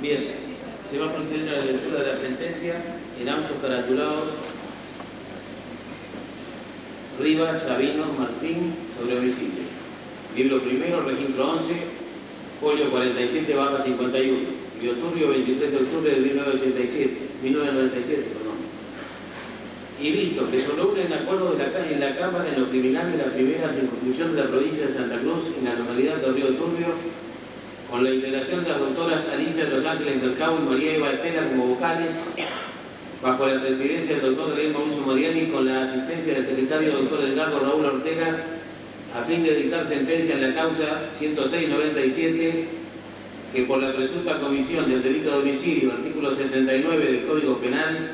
Bien, se va a proceder a la lectura de la sentencia en autos caratulados Rivas, Sabino, Martín, sobre homicidio. Libro primero, registro 11, folio 47/51. Río Turbio, 23 de octubre de 1997. Y visto que solo un acuerdo en la Cámara en lo criminal de la primera circunscripción de la provincia de Santa Cruz, en la localidad de Río Turbio, con la integración de las doctoras Alicia de los Ángeles del Cabo y María Eva Estela como vocales, bajo la presidencia del doctor Gabriel Mauricio Moriani, con la asistencia del secretario doctor Edgardo Raúl Ortega, a fin de dictar sentencia en la causa 106-97, que por la presunta comisión del delito de homicidio, artículo 79 del Código Penal,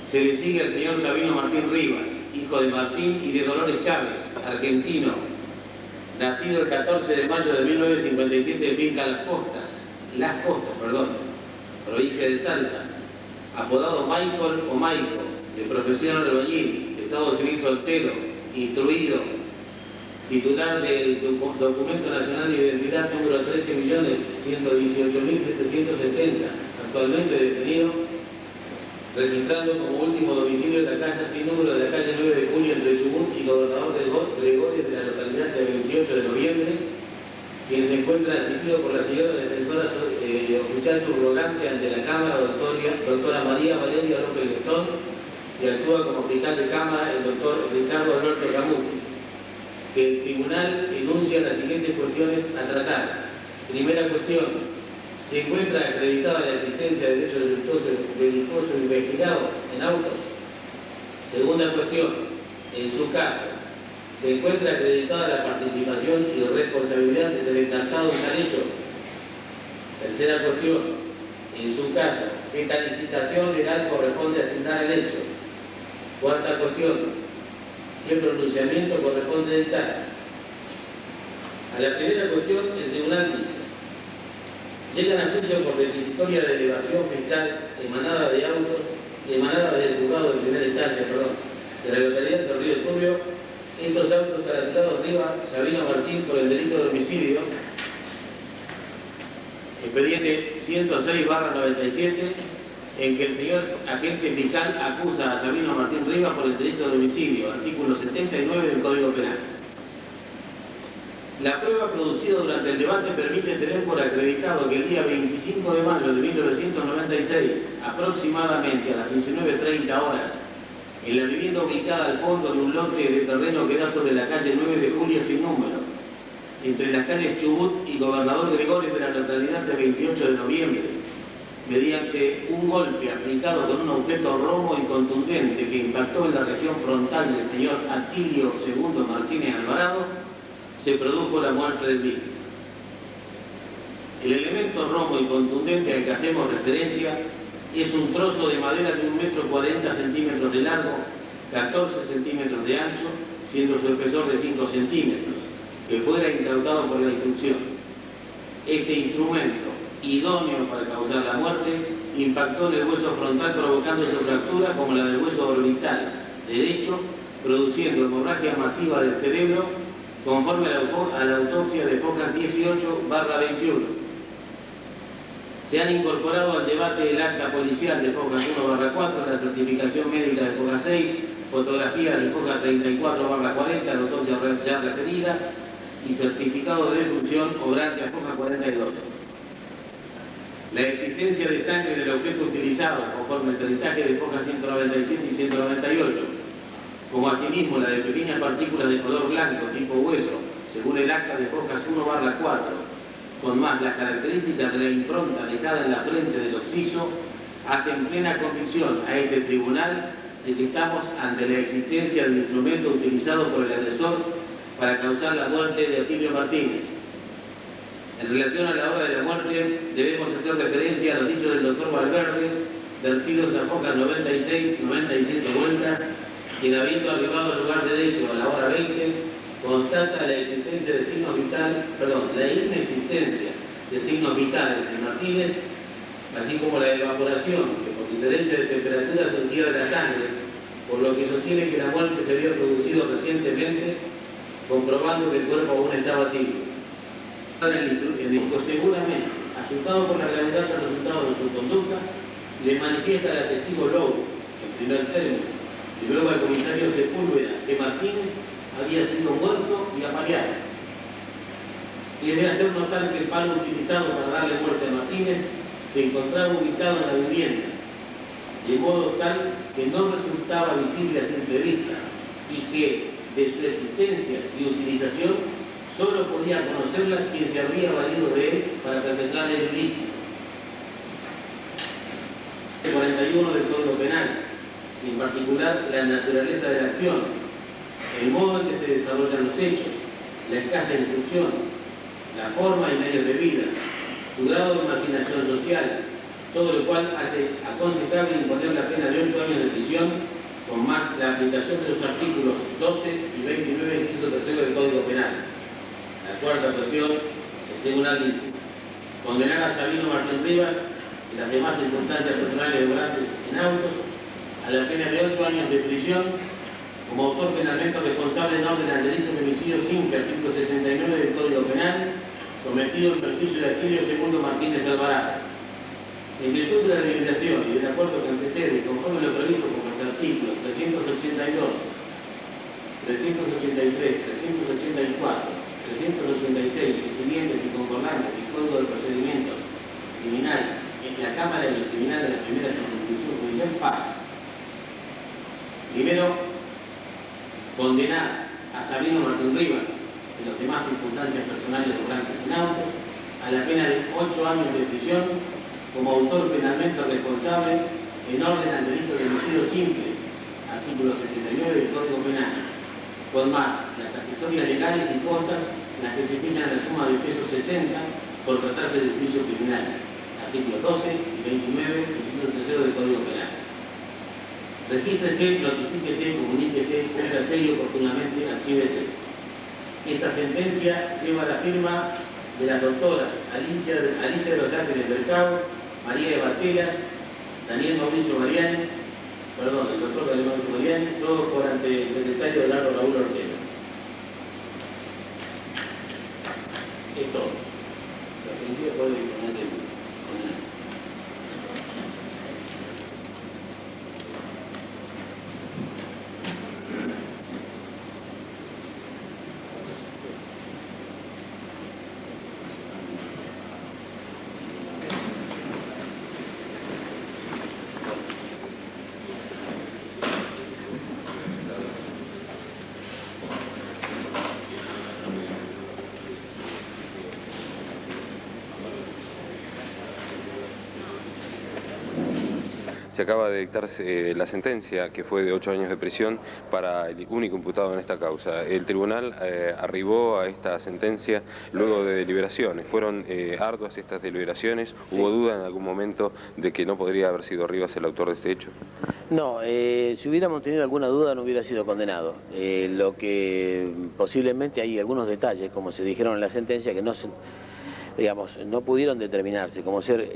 se le sigue al señor Sabino Martín Rivas, hijo de Martín y de Dolores Chávez, argentino, nacido el 14 de mayo de 1957 en finca Las Costas, provincia de Salta, apodado Michael o Maico, de profesión albañil, estado civil soltero, instruido, titular del Documento Nacional de Identidad número 13.118.770, actualmente detenido, registrando como último domicilio de la casa sin número de la calle 9 de Julio entre Chubut y Gobernador Gregorio de la localidad de 28 de noviembre, quien se encuentra asistido por la señora defensora oficial subrogante ante la Cámara, doctora María Valeria López Gestón, y actúa como fiscal de Cámara el doctor Ricardo Alberto Camuti, que el tribunal enuncia las siguientes cuestiones a tratar. Primera cuestión: ¿se encuentra acreditada la existencia de hechos delictuosos investigados en autos? Segunda cuestión: en su caso, ¿se encuentra acreditada la participación y responsabilidad del encantado en tal hecho? Tercera cuestión: en su caso, ¿qué calificación legal corresponde asignar al hecho? Cuarta cuestión: ¿qué pronunciamiento corresponde dictar? A la primera cuestión, el tribunal dice: llegan a juicio por requisitoria de elevación fiscal emanada del juzgado de primera instancia, de la localidad de Río Turbio, estos autos caratulados Rivas, Sabino Martín por el delito de homicidio, expediente 106/97, en que el señor agente fiscal acusa a Sabino Martín Rivas por el delito de homicidio, artículo 79 del Código Penal. La prueba producida durante el debate permite tener por acreditado que el día 25 de mayo de 1996, aproximadamente a las 19:30 horas, en la vivienda ubicada al fondo de un lote de terreno que da sobre la calle 9 de Julio sin número, entre las calles Chubut y Gobernador Gregorio de la localidad de 28 de noviembre, mediante un golpe aplicado con un objeto romo y contundente que impactó en la región frontal del señor Atilio II Martínez Alvarado, se produjo la muerte del mismo. El elemento romo y contundente al que hacemos referencia es un trozo de madera de 1,40 m de largo, 14 centímetros de ancho, siendo su espesor de 5 centímetros, que fuera incautado por la instrucción. Este instrumento, idóneo para causar la muerte, impactó en el hueso frontal provocando su fractura como la del hueso orbital derecho, produciendo hemorragia masiva del cerebro, conforme a la autopsia de Focas 18/21. Se han incorporado al debate el acta policial de Focas 1/4, la certificación médica de Focas 6, fotografías de Focas 34/40, la autopsia ya referida, y certificado de defunción obrante a Focas 42. La existencia de sangre del objeto utilizado, conforme el peritaje de Focas 197 y 198, como asimismo la de pequeñas partículas de color blanco tipo hueso, según el acta de Focas 1/4, con más las características de la impronta dejada en la frente del occiso, hacen plena convicción a este tribunal de que estamos ante la existencia del instrumento utilizado por el agresor para causar la muerte de Atilio Martínez. En relación a la hora de la muerte, debemos hacer referencia a los dichos del doctor Valverde, vertidos a Focas 96, 97 vueltas, quien, habiendo arribado al lugar de hecho a la hora 20, constata la inexistencia de signos vitales en Martínez, así como la evaporación, que por diferencia de temperatura surgía de la sangre, por lo que sostiene que la muerte se había producido recientemente, comprobando que el cuerpo aún estaba tibio. Seguramente asustado por la gravedad del resultado de su conducta, le manifiesta al testigo Lowe, en primer término, y luego al comisario Sepúlveda, que Martínez había sido muerto y apaleado. Y es de hacer notar que el palo utilizado para darle muerte a Martínez se encontraba ubicado en la vivienda, de modo tal que no resultaba visible a simple vista y que de su existencia y utilización solo podía conocerla quien se habría valido de él para perpetrar el ilícito. El 41 del Código Penal, y en particular la naturaleza de la acción, el modo en que se desarrollan los hechos, la escasa instrucción, la forma y medios de vida, su grado de marginación social, todo lo cual hace aconsejable imponer la pena de 8 años de prisión, con más la aplicación de los artículos 12 y 29, inciso tercero del Código Penal. La cuarta cuestión, el tribunal dice: condenar a Sabino Martín Rivas y las demás circunstancias personales de Orantes en autos a la pena de 8 años de prisión como autor penalmente responsable en orden al delito de homicidio simple, artículo 79 del Código Penal, cometido en perjuicio de Aquilio II Martínez Alvarado. En virtud de la deliberación y del acuerdo que antecede, conforme lo previsto por los artículos 382, 383, 384, 386 y siguientes y concordantes del Código de Procedimientos Criminal en la Cámara de los Criminales de la Primera Circunscripción Judicial, falla. Primero, condenar a Sabino Martín Rivas y las demás circunstancias personales operantes en autos a la pena de 8 años de prisión como autor penalmente responsable en orden al delito de homicidio simple, artículo 79 del Código Penal, con más las accesorias legales y costas en las que se fijan la suma de pesos 60 por tratarse de juicio criminal, artículos 12 y 29, inciso tercero del Código Penal. Regístrese, notifíquese, comuníquese, cúmplase y oportunamente archívese. Esta sentencia lleva la firma de las doctoras Alicia de los Ángeles del Cabo, María de Batera, Daniel Mauricio Mariani, el doctor Daniel Mauricio Mariani, todo por ante el secretario Eduardo Raúl Ortega. Es todo. La policía puede disponer de condenar. Se acaba de dictar la sentencia, que fue de 8 años de prisión para el único imputado en esta causa. El tribunal arribó a esta sentencia luego de deliberaciones. Fueron arduas estas deliberaciones. ¿Hubo duda en algún momento de que no podría haber sido Rivas el autor de este hecho? No, si hubiéramos tenido alguna duda no hubiera sido condenado. Lo que posiblemente hay algunos detalles, como se dijeron en la sentencia, que no pudieron determinarse, como ser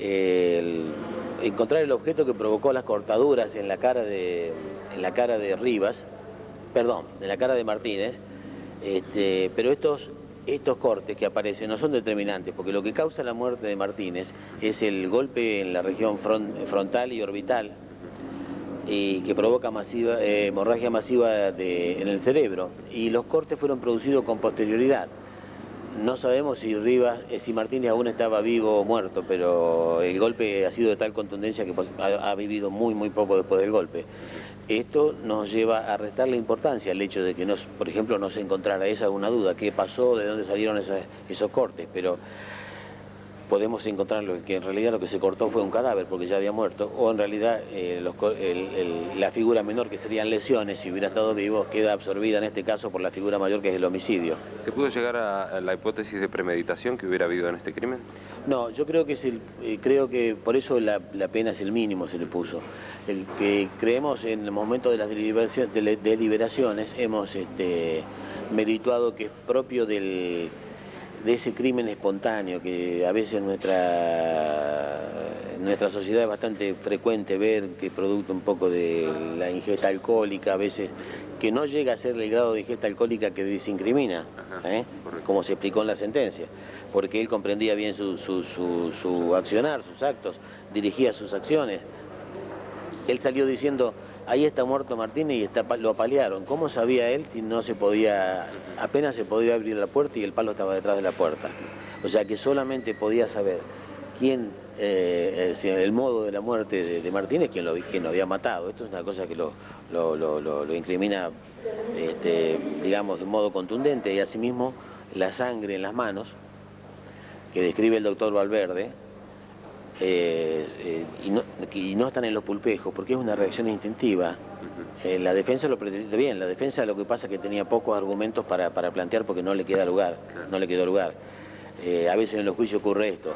encontrar el objeto que provocó las cortaduras en la cara de Rivas, perdón, en la cara de Martínez, pero estos cortes que aparecen no son determinantes, porque lo que causa la muerte de Martínez es el golpe en la región frontal y orbital, y que provoca hemorragia masiva en el cerebro, y los cortes fueron producidos con posterioridad. No sabemos si Martínez aún estaba vivo o muerto, pero el golpe ha sido de tal contundencia que ha vivido muy poco después del golpe. Esto nos lleva a restarle importancia al hecho de que, por ejemplo, no se encontrara alguna duda, qué pasó, de dónde salieron esos cortes, pero podemos encontrar que en realidad lo que se cortó fue un cadáver porque ya había muerto, o en realidad la figura menor, que serían lesiones, si hubiera estado vivo, queda absorbida en este caso por la figura mayor, que es el homicidio. ¿Se pudo llegar a la hipótesis de premeditación que hubiera habido en este crimen? No, yo creo que por eso la pena es el mínimo, se le puso. El que creemos en el momento de las deliberaciones hemos merituado que es propio de ese crimen espontáneo que a veces en nuestra sociedad es bastante frecuente ver, que producto un poco de la ingesta alcohólica, a veces que no llega a ser el grado de ingesta alcohólica que desincrimina, como se explicó en la sentencia, porque él comprendía bien su accionar, sus actos, dirigía sus acciones. Él salió diciendo, ahí está muerto Martínez y lo apalearon. ¿Cómo sabía él si no se podía, apenas se podía abrir la puerta y el palo estaba detrás de la puerta? O sea que solamente podía saber quién, el modo de la muerte de Martínez, quién lo había matado. Esto es una cosa que lo incrimina, digamos, de un modo contundente, y asimismo la sangre en las manos, que describe el doctor Valverde, y no están en los pulpejos, porque es una reacción instintiva. La defensa lo pretende bien, la defensa lo que pasa es que tenía pocos argumentos para plantear porque no le queda lugar, no le quedó lugar. A veces en los juicios ocurre esto.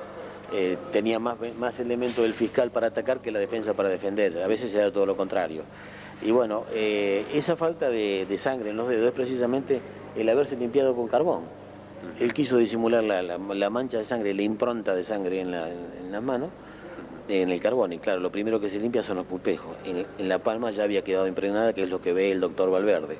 Tenía más elementos del fiscal para atacar que la defensa para defender, a veces se da todo lo contrario. Y bueno, esa falta de sangre en los dedos es precisamente el haberse limpiado con carbón. Él quiso disimular la mancha de sangre, la impronta de sangre en las manos, en el carbón, y claro, lo primero que se limpia son los pulpejos. En la palma ya había quedado impregnada, que es lo que ve el doctor Valverde.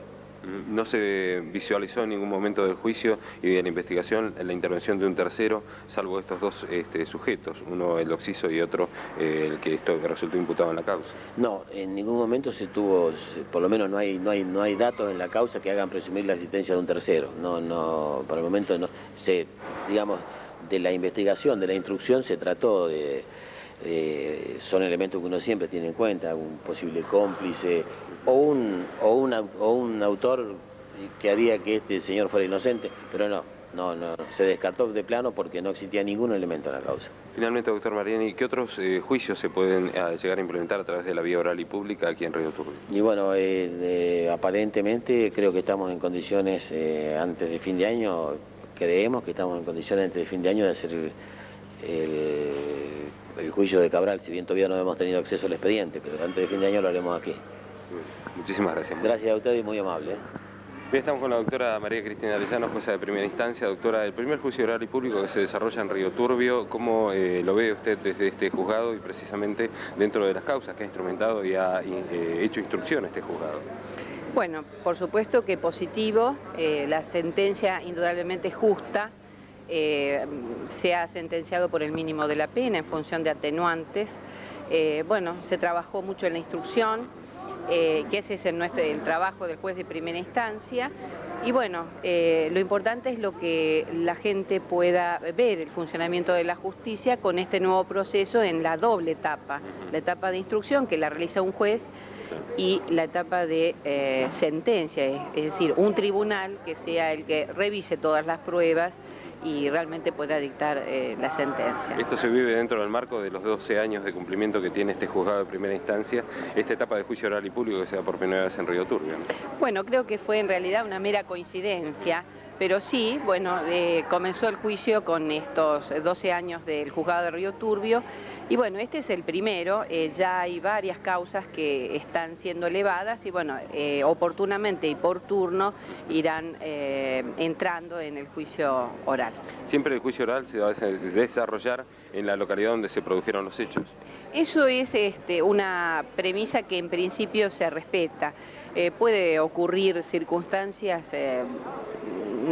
No se visualizó en ningún momento del juicio y de la investigación la intervención de un tercero, salvo estos dos sujetos, uno el occiso y otro el que resultó imputado en la causa. No, en ningún momento se tuvo, por lo menos no hay datos en la causa que hagan presumir la existencia de un tercero. No, por el momento no. Digamos, de la investigación, de la instrucción se trató son elementos que uno siempre tiene en cuenta, un posible cómplice o un autor que haría que este señor fuera inocente, pero no, se descartó de plano porque no existía ningún elemento en la causa. Finalmente, doctor Mariani, ¿qué otros juicios se pueden llegar a implementar a través de la vía oral y pública aquí en Río Turbio? Y bueno, aparentemente creo que estamos en condiciones antes de fin de año, creemos que estamos en condiciones antes de fin de año de hacer el juicio de Cabral, si bien todavía no hemos tenido acceso al expediente, pero antes de fin de año lo haremos aquí. Muchísimas gracias. Gracias a usted y muy amable. Bien, estamos con la doctora María Cristina Arellano, jueza de primera instancia. Doctora, el primer juicio oral y público que se desarrolla en Río Turbio, ¿cómo lo ve usted desde este juzgado y precisamente dentro de las causas que ha instrumentado y ha hecho instrucción a este juzgado? Bueno, por supuesto que positivo, la sentencia indudablemente justa. Se ha sentenciado por el mínimo de la pena en función de atenuantes. Bueno, se trabajó mucho en la instrucción, que ese es el trabajo del juez de primera instancia. Y bueno, lo importante es lo que la gente pueda ver, el funcionamiento de la justicia con este nuevo proceso en la doble etapa. La etapa de instrucción, que la realiza un juez, y la etapa de sentencia, es decir, un tribunal que sea el que revise todas las pruebas y realmente pueda dictar la sentencia. Esto se vive dentro del marco de los 12 años de cumplimiento que tiene este juzgado de primera instancia, esta etapa de juicio oral y público que se da por primera vez en Río Turbio, ¿no? Bueno, creo que fue en realidad una mera coincidencia, pero sí, bueno, comenzó el juicio con estos 12 años del juzgado de Río Turbio, y bueno, este es el primero, ya hay varias causas que están siendo elevadas y bueno, oportunamente y por turno irán entrando en el juicio oral. ¿Siempre el juicio oral se va a desarrollar en la localidad donde se produjeron los hechos? Eso es una premisa que en principio se respeta. Puede ocurrir circunstancias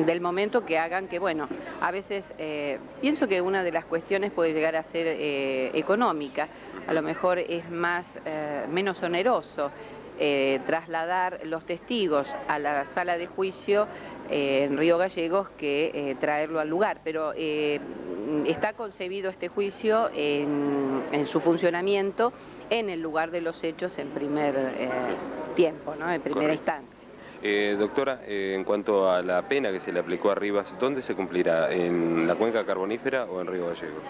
del momento que hagan que, bueno, a veces pienso que una de las cuestiones puede llegar a ser económica. A lo mejor es menos oneroso trasladar los testigos a la sala de juicio en Río Gallegos que traerlo al lugar, pero está concebido este juicio en su funcionamiento en el lugar de los hechos en primer tiempo, ¿no? En primera instancia. Doctora, en cuanto a la pena que se le aplicó a Rivas, ¿dónde se cumplirá? ¿En la cuenca carbonífera o en Río Gallegos?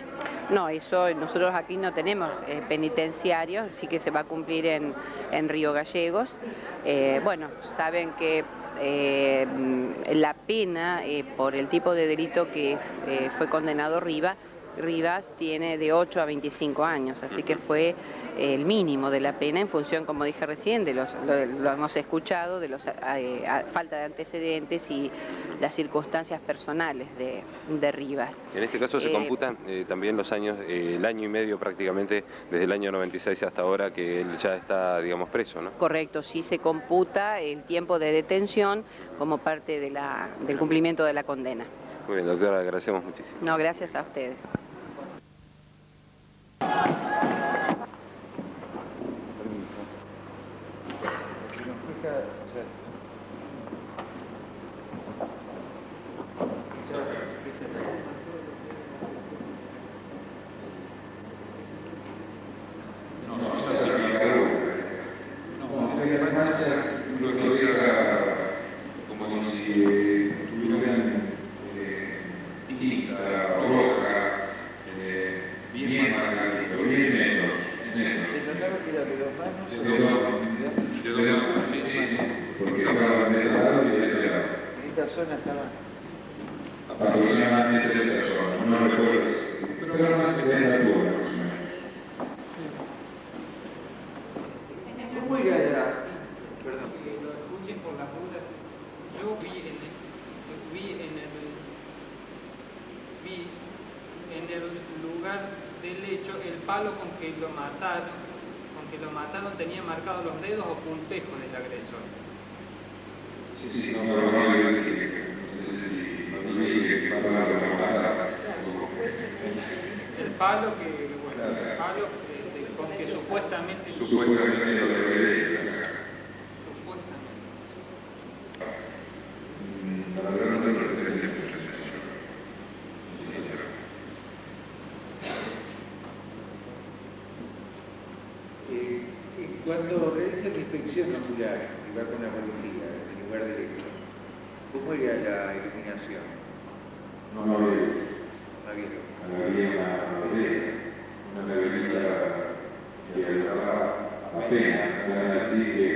No, eso nosotros aquí no tenemos penitenciarios, así que se va a cumplir en Río Gallegos. Bueno, saben que la pena por el tipo de delito que fue condenado Rivas tiene de 8 a 25 años, así que fue el mínimo de la pena en función, como dije recién, lo hemos escuchado, de los falta de antecedentes y las circunstancias personales de Rivas. En este caso se computan también los años, el año y medio prácticamente, desde el año 96 hasta ahora, que él ya está, digamos, preso, ¿no? Correcto, sí se computa el tiempo de detención como parte del cumplimiento de la condena. Muy bien, doctora, agradecemos muchísimo. No, gracias a ustedes. Aproximadamente 3 personas, no recuerdo, pero más que de la altura, ¿Cómo era la... Perdón. Que lo escuchen por la puta. Yo vi en el lugar del hecho el palo con que lo mataron tenía marcados los dedos o puntejos del agresor. Sí, no, pero no le dije, no sé si no le dije que para lo matara. El palo con que supuestamente lo debería. La verdad no lo retenía. Cuando realiza la inspección ocular y va con la policía en lugar del hecho, ¿cómo era la iluminación? No había una neverita que ayudaba apenas, así que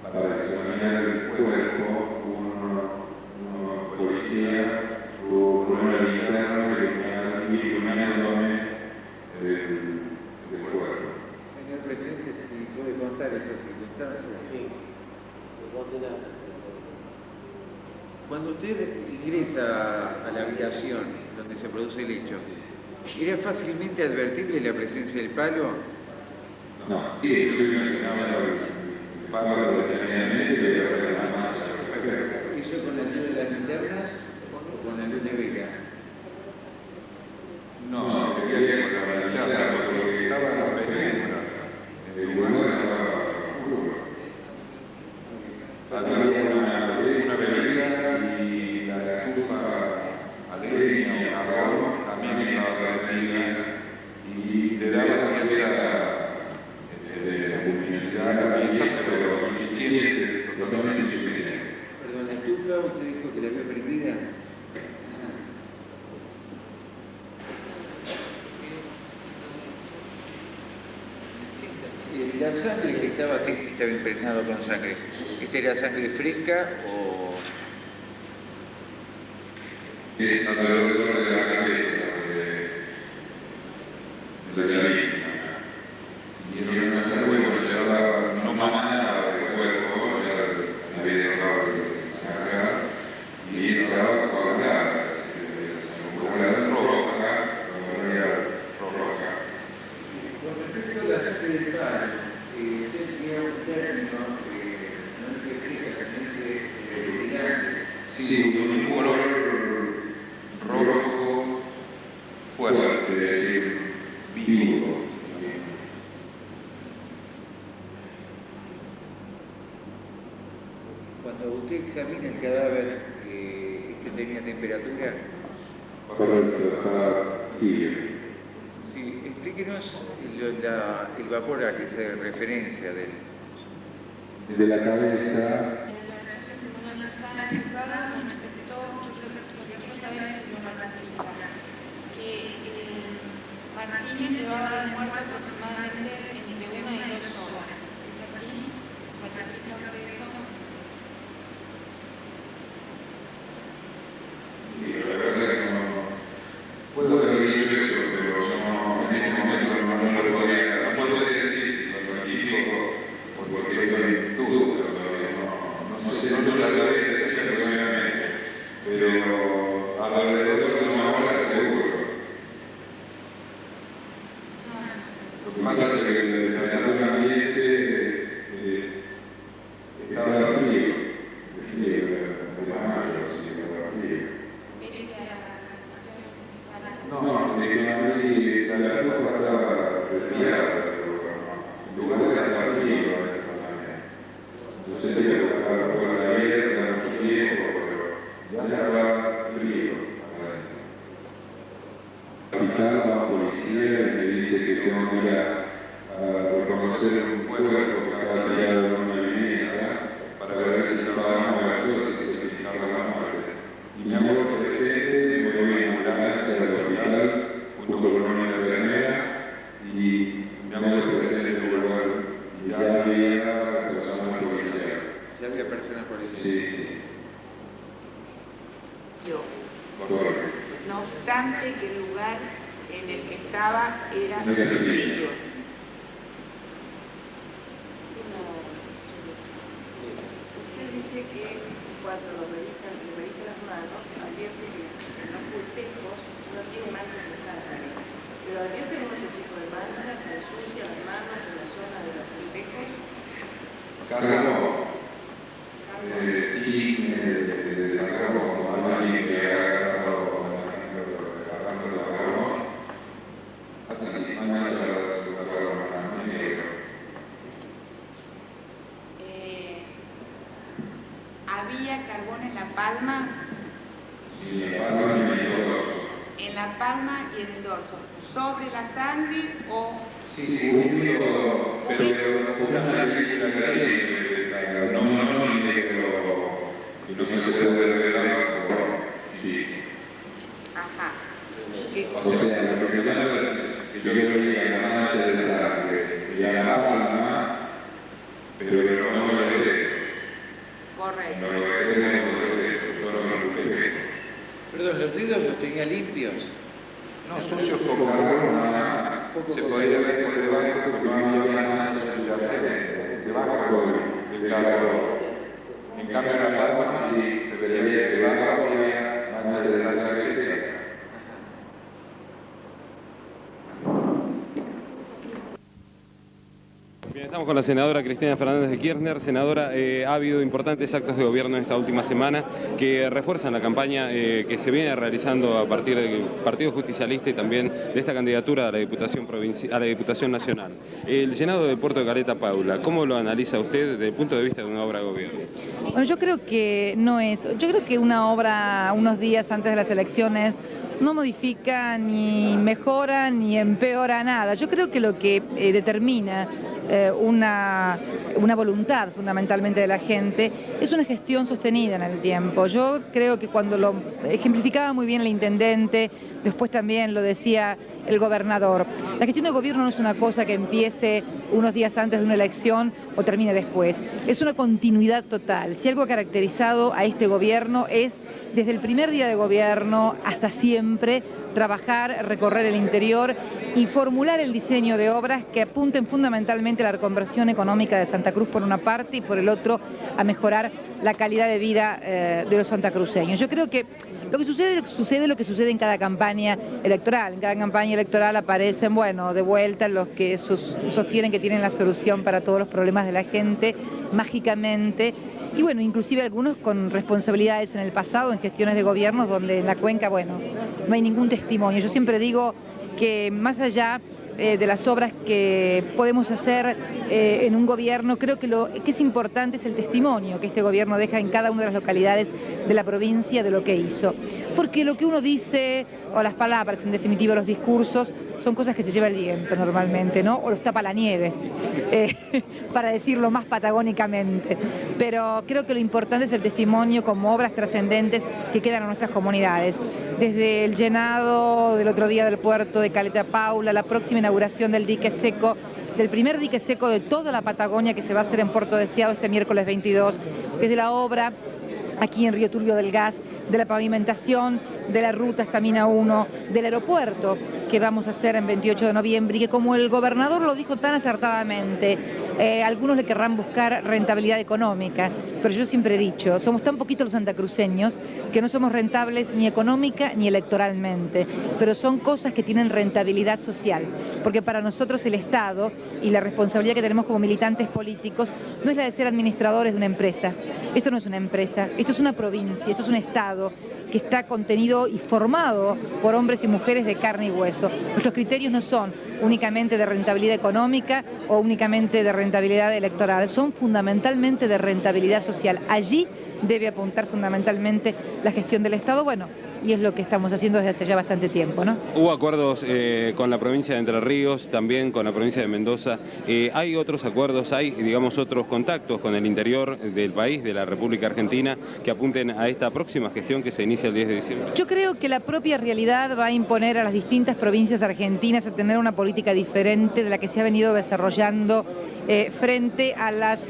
para examinar el cuerpo, uno policía con una linterna iluminándome el cuerpo. Señor presidente, si puede contar esas circunstancias. Sí. Cuando usted ingresa a la habitación donde se produce el hecho, ¿era fácilmente advertible la presencia del palo? No, sí, yo mencionaba el palo detenidamente y le agarré la mancha. ¿Hizo con la luz de las linternas o con la luz de vela? No, quería con la linterna porque estaba en la penumbra. El lugar estaba oscuro. Había una bebida y la estufa alegre a Raúl también estaba prendida y le daba cierta luminosidad, pero suficiente, totalmente insuficiente. Perdón, la estufa usted dijo que la había prendida. La sangre que estaba impregnado con sangre, ¿esta era sangre fresca o...? Es alrededor de la cabeza de la víctima. Y era una sangre que llevaba, no manaba del cuerpo, ya había dejado de sangrar, y estaba colgada, roja. Con respecto a la sangre del palo, usted tenía un término que no se explica, también se brillante. Sí, con un color rojo fuerte, es decir, vivo. Cuando usted examina el cadáver, ¿este tenía temperatura? Correcto, estaba tibio. Sí, explíquenos el vapor a que se referencia del... De la cabeza. Martínez llevaba de muerte aproximadamente entre 1 y 2 horas. ¿Es así? ¿Me ratifica usted eso? Y la verdad que no puedo haber dicho eso, pero no, en este momento no lo podría decir si lo cuantifico o porque estoy en duda todavía. No sé, no lo sabría decir aproximadamente, pero alrededor de una hora seguro. Lo que pasa es que hacer un cuerpo que estaba tirado en una vivienda para ver si estaba muerto, si se fijaba la muerte. Y me hago presente, me voy en ambulancia al hospital junto con una enfermera y me hago presente en el lugar. Y ya había personal policial. Ya había personas policiales. Sí. Yo. Correcto. No obstante que el lugar en el que estaba era No era frío. frío. Usted dice que cuando le revisa las manos, advierte que no fue espejos, no tiene manchas de sangre. Pero advierte algún otro tipo de manchas, se ensucia las manos en la zona de los espejos. Carbón. Y de carbón, como alguien que ha agarrado el carbón, así, mancha su carbón negro. ¿Había carbón en la palma? Sí, en la palma y en el dorso. En la palma y en el dorso. ¿Sobre la sangre o...? Sí, un pero una película que no negro, y no se puede ver abajo, sí. Ajá. ¿Qué O cosa? sea, lo que llama que yo veía la mancha de sangre y a la palma, pero no los dedos. Correcto. No los dedos, solo los dedos. Perdón, ¿los dedos los tenía limpios? No, sucios con carbón nada más. Se podía ver por debajo porque no había manchas subyacentes, debajo del carbón. En cambio, en la palma sí se veía que debajo había manchas de sangre seca. Bien, estamos con la senadora Cristina Fernández de Kirchner. Senadora, ha habido importantes actos de gobierno en esta última semana que refuerzan la campaña que se viene realizando a partir del Partido Justicialista y también de esta candidatura a la Diputación Nacional. El llenado del puerto de Caleta Paula, ¿cómo lo analiza usted desde el punto de vista de una obra de gobierno? Bueno, yo creo que no es. Yo creo que una obra unos días antes de las elecciones no modifica, ni mejora, ni empeora nada. Yo creo que lo que determina una voluntad fundamentalmente de la gente es una gestión sostenida en el tiempo. Yo creo que cuando lo ejemplificaba muy bien el intendente, después también lo decía el gobernador, la gestión de gobierno no es una cosa que empiece unos días antes de una elección o termine después, es una continuidad total. Si algo ha caracterizado a este gobierno es desde el primer día de gobierno hasta siempre trabajar, recorrer el interior y formular el diseño de obras que apunten fundamentalmente a la reconversión económica de Santa Cruz por una parte y por el otro a mejorar la calidad de vida de los santacruceños. Yo creo que lo que sucede lo que sucede en cada campaña electoral. En cada campaña electoral aparecen, bueno, de vuelta los que sostienen que tienen la solución para todos los problemas de la gente, mágicamente. Y bueno, inclusive algunos con responsabilidades en el pasado, en gestiones de gobiernos donde en la cuenca, bueno, no hay ningún testimonio. Yo siempre digo que más allá de las obras que podemos hacer en un gobierno, creo que lo que es importante es el testimonio que este gobierno deja en cada una de las localidades de la provincia de lo que hizo. Porque lo que uno dice, o las palabras, en definitiva los discursos, son cosas que se lleva el viento normalmente, ¿no? O los tapa la nieve, para decirlo más patagónicamente. Pero creo que lo importante es el testimonio como obras trascendentes que quedan en nuestras comunidades. Desde el llenado del otro día del puerto de Caleta Paula, la próxima inauguración del dique seco, del primer dique seco de toda la Patagonia que se va a hacer en Puerto Deseado este miércoles 22, desde la obra aquí en Río Turbio del Gas, de la pavimentación de la ruta Estamina 1, del aeropuerto que vamos a hacer en 28 de noviembre y que, como el gobernador lo dijo tan acertadamente, algunos le querrán buscar rentabilidad económica, pero yo siempre he dicho, somos tan poquitos los santacruceños que no somos rentables ni económica ni electoralmente, pero son cosas que tienen rentabilidad social, porque para nosotros el Estado y la responsabilidad que tenemos como militantes políticos no es la de ser administradores de una empresa. Esto no es una empresa, esto es una provincia, esto es un Estado que está contenido y formado por hombres y mujeres de carne y hueso. Nuestros criterios no son únicamente de rentabilidad económica o únicamente de rentabilidad electoral, son fundamentalmente de rentabilidad social. Allí debe apuntar fundamentalmente la gestión del Estado, bueno, y es lo que estamos haciendo desde hace ya bastante tiempo, ¿no? Hubo acuerdos con la provincia de Entre Ríos, también con la provincia de Mendoza. ¿Hay otros acuerdos, hay, digamos, otros contactos con el interior del país, de la República Argentina, que apunten a esta próxima gestión que se inicia el 10 de diciembre? Yo creo que la propia realidad va a imponer a las distintas provincias argentinas a tener una política diferente de la que se ha venido desarrollando frente a las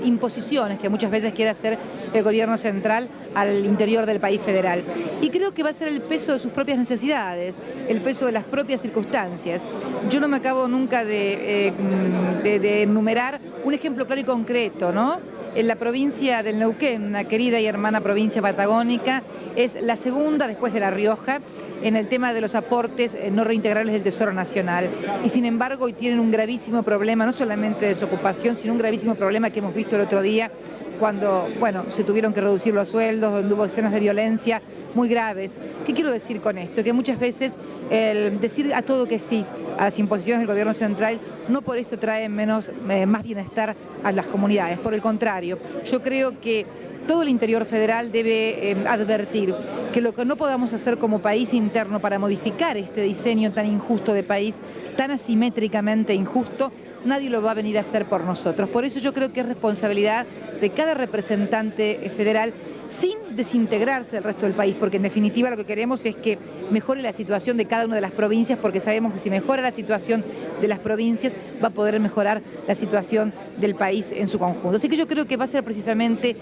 imposiciones que muchas veces quiere hacer el gobierno central al interior del país federal. Y creo que va a ser el peso de sus propias necesidades, el peso de las propias circunstancias. Yo no me acabo nunca de enumerar un ejemplo claro y concreto, ¿no? En la provincia del Neuquén, una querida y hermana provincia patagónica, es la segunda después de La Rioja en el tema de los aportes no reintegrables del Tesoro Nacional. Y sin embargo hoy tienen un gravísimo problema, no solamente de desocupación, sino un gravísimo problema que hemos visto el otro día cuando, bueno, se tuvieron que reducir los sueldos, donde hubo escenas de violencia muy graves. ¿Qué quiero decir con esto? Que muchas veces el decir a todo que sí, a las imposiciones del gobierno central, no por esto trae más bienestar a las comunidades. Por el contrario, yo creo que todo el interior federal debe advertir que lo que no podamos hacer como país interno para modificar este diseño tan injusto de país, tan asimétricamente injusto, nadie lo va a venir a hacer por nosotros. Por eso yo creo que es responsabilidad de cada representante federal, sin desintegrarse del resto del país, porque en definitiva lo que queremos es que mejore la situación de cada una de las provincias, porque sabemos que si mejora la situación de las provincias va a poder mejorar la situación del país en su conjunto. Así que yo creo que va a ser precisamente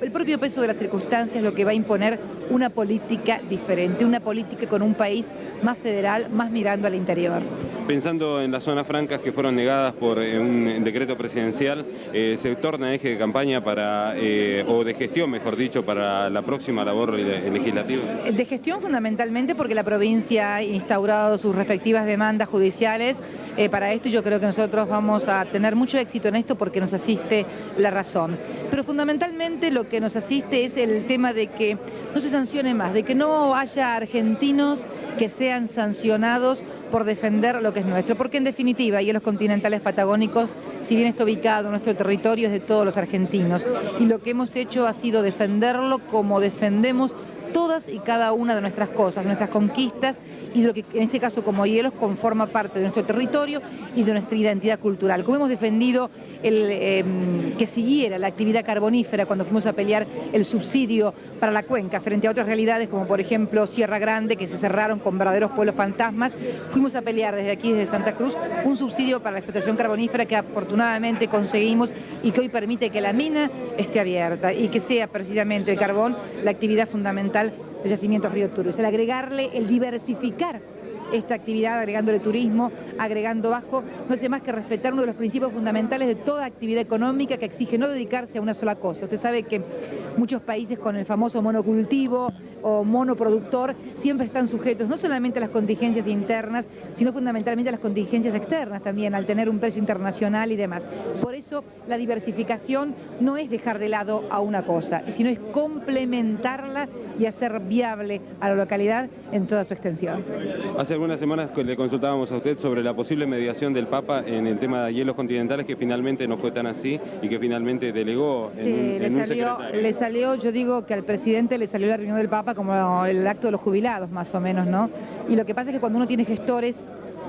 el propio peso de las circunstancias lo que va a imponer una política diferente, una política con un país más federal, más mirando al interior. Pensando en las zonas francas que fueron negadas por un decreto presidencial, ¿se torna eje de campaña o de gestión, mejor dicho, para la próxima labor legislativa? De gestión fundamentalmente porque la provincia ha instaurado sus respectivas demandas judiciales para esto, y yo creo que nosotros vamos a tener mucho éxito en esto porque nos asiste la razón. Pero fundamentalmente lo que nos asiste es el tema de que no se sancione más, de que no haya argentinos que sean sancionados por defender lo que es nuestro, porque en definitiva, y en los continentales patagónicos, si bien está ubicado en nuestro territorio, es de todos los argentinos, y lo que hemos hecho ha sido defenderlo como defendemos todas y cada una de nuestras cosas, nuestras conquistas, y lo que en este caso como hielos conforma parte de nuestro territorio y de nuestra identidad cultural. Como hemos defendido que siguiera la actividad carbonífera cuando fuimos a pelear el subsidio para la cuenca frente a otras realidades como por ejemplo Sierra Grande, que se cerraron con verdaderos pueblos fantasmas, fuimos a pelear desde aquí, desde Santa Cruz, un subsidio para la explotación carbonífera que afortunadamente conseguimos y que hoy permite que la mina esté abierta y que sea precisamente el carbón la actividad fundamental de Yacimientos Río Turbio. El agregarle, el diversificar esta actividad, agregándole turismo, agregando vasco, no hace más que respetar uno de los principios fundamentales de toda actividad económica que exige no dedicarse a una sola cosa. Usted sabe que muchos países con el famoso monocultivo o monoproductor siempre están sujetos no solamente a las contingencias internas, sino fundamentalmente a las contingencias externas también, al tener un precio internacional y demás. Por eso la diversificación no es dejar de lado a una cosa, sino es complementarla y hacer viable a la localidad en toda su extensión. Hace algunas semanas le consultábamos a usted sobre la posible mediación del Papa en el tema de hielos continentales, que finalmente no fue tan así y que finalmente delegó en un secretario. Le salió, yo digo que al presidente le salió la reunión del Papa como el acto de los jubilados, más o menos, ¿no? Y lo que pasa es que cuando uno tiene gestores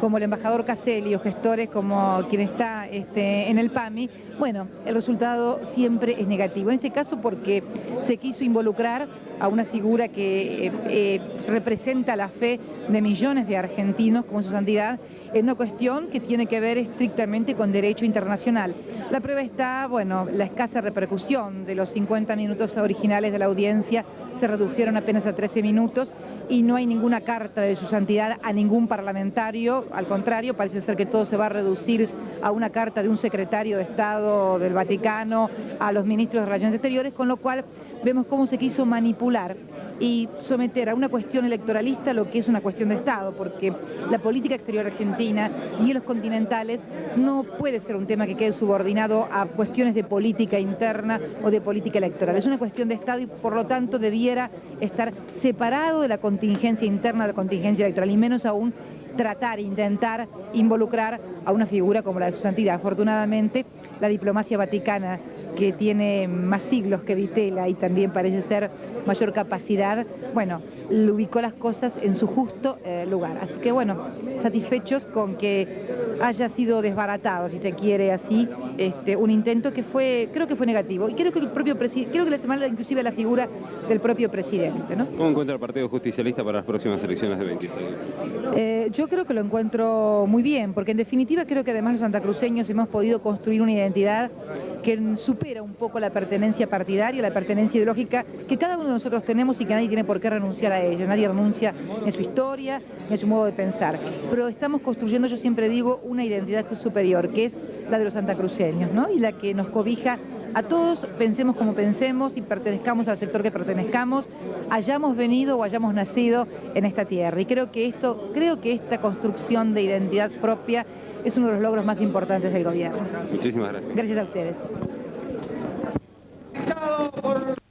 como el embajador Caselli o gestores como quien está en el PAMI, bueno, el resultado siempre es negativo. En este caso porque se quiso involucrar a una figura que representa la fe de millones de argentinos, como su santidad, en una cuestión que tiene que ver estrictamente con derecho internacional. La prueba está, bueno, la escasa repercusión de los 50 minutos originales de la audiencia se redujeron apenas a 13 minutos y no hay ninguna carta de su santidad a ningún parlamentario, al contrario, parece ser que todo se va a reducir a una carta de un secretario de Estado del Vaticano a los ministros de Relaciones Exteriores, con lo cual vemos cómo se quiso manipular y someter a una cuestión electoralista lo que es una cuestión de Estado, porque la política exterior argentina y los continentales no puede ser un tema que quede subordinado a cuestiones de política interna o de política electoral. Es una cuestión de Estado y por lo tanto debiera estar separado de la contingencia interna, de la contingencia electoral, y menos aún tratar, intentar involucrar a una figura como la de su santidad. Afortunadamente, la diplomacia vaticana, que tiene más siglos que Di Tella y también parece ser mayor capacidad, bueno, ubicó las cosas en su justo lugar. Así que bueno, satisfechos con que haya sido desbaratado, si se quiere así, un intento que creo que fue negativo. Y creo que el propio presidente, creo que le hace mal inclusive a la figura del propio presidente, ¿no? ¿Cómo encuentra el Partido Justicialista para las próximas elecciones de 26? Yo creo que lo encuentro muy bien, porque en definitiva creo que además los santacruceños hemos podido construir una identidad que supera un poco la pertenencia partidaria, la pertenencia ideológica que cada uno de nosotros tenemos y que nadie tiene por qué renunciar a ella. Nadie renuncia ni a su historia, ni a su modo de pensar. Pero estamos construyendo, yo siempre digo, una identidad superior, que es la de los santacruceños, ¿no? Y la que nos cobija a todos, pensemos como pensemos y pertenezcamos al sector que pertenezcamos, hayamos venido o hayamos nacido en esta tierra. Y creo que esta construcción de identidad propia es uno de los logros más importantes del gobierno. Muchísimas gracias. Gracias a ustedes.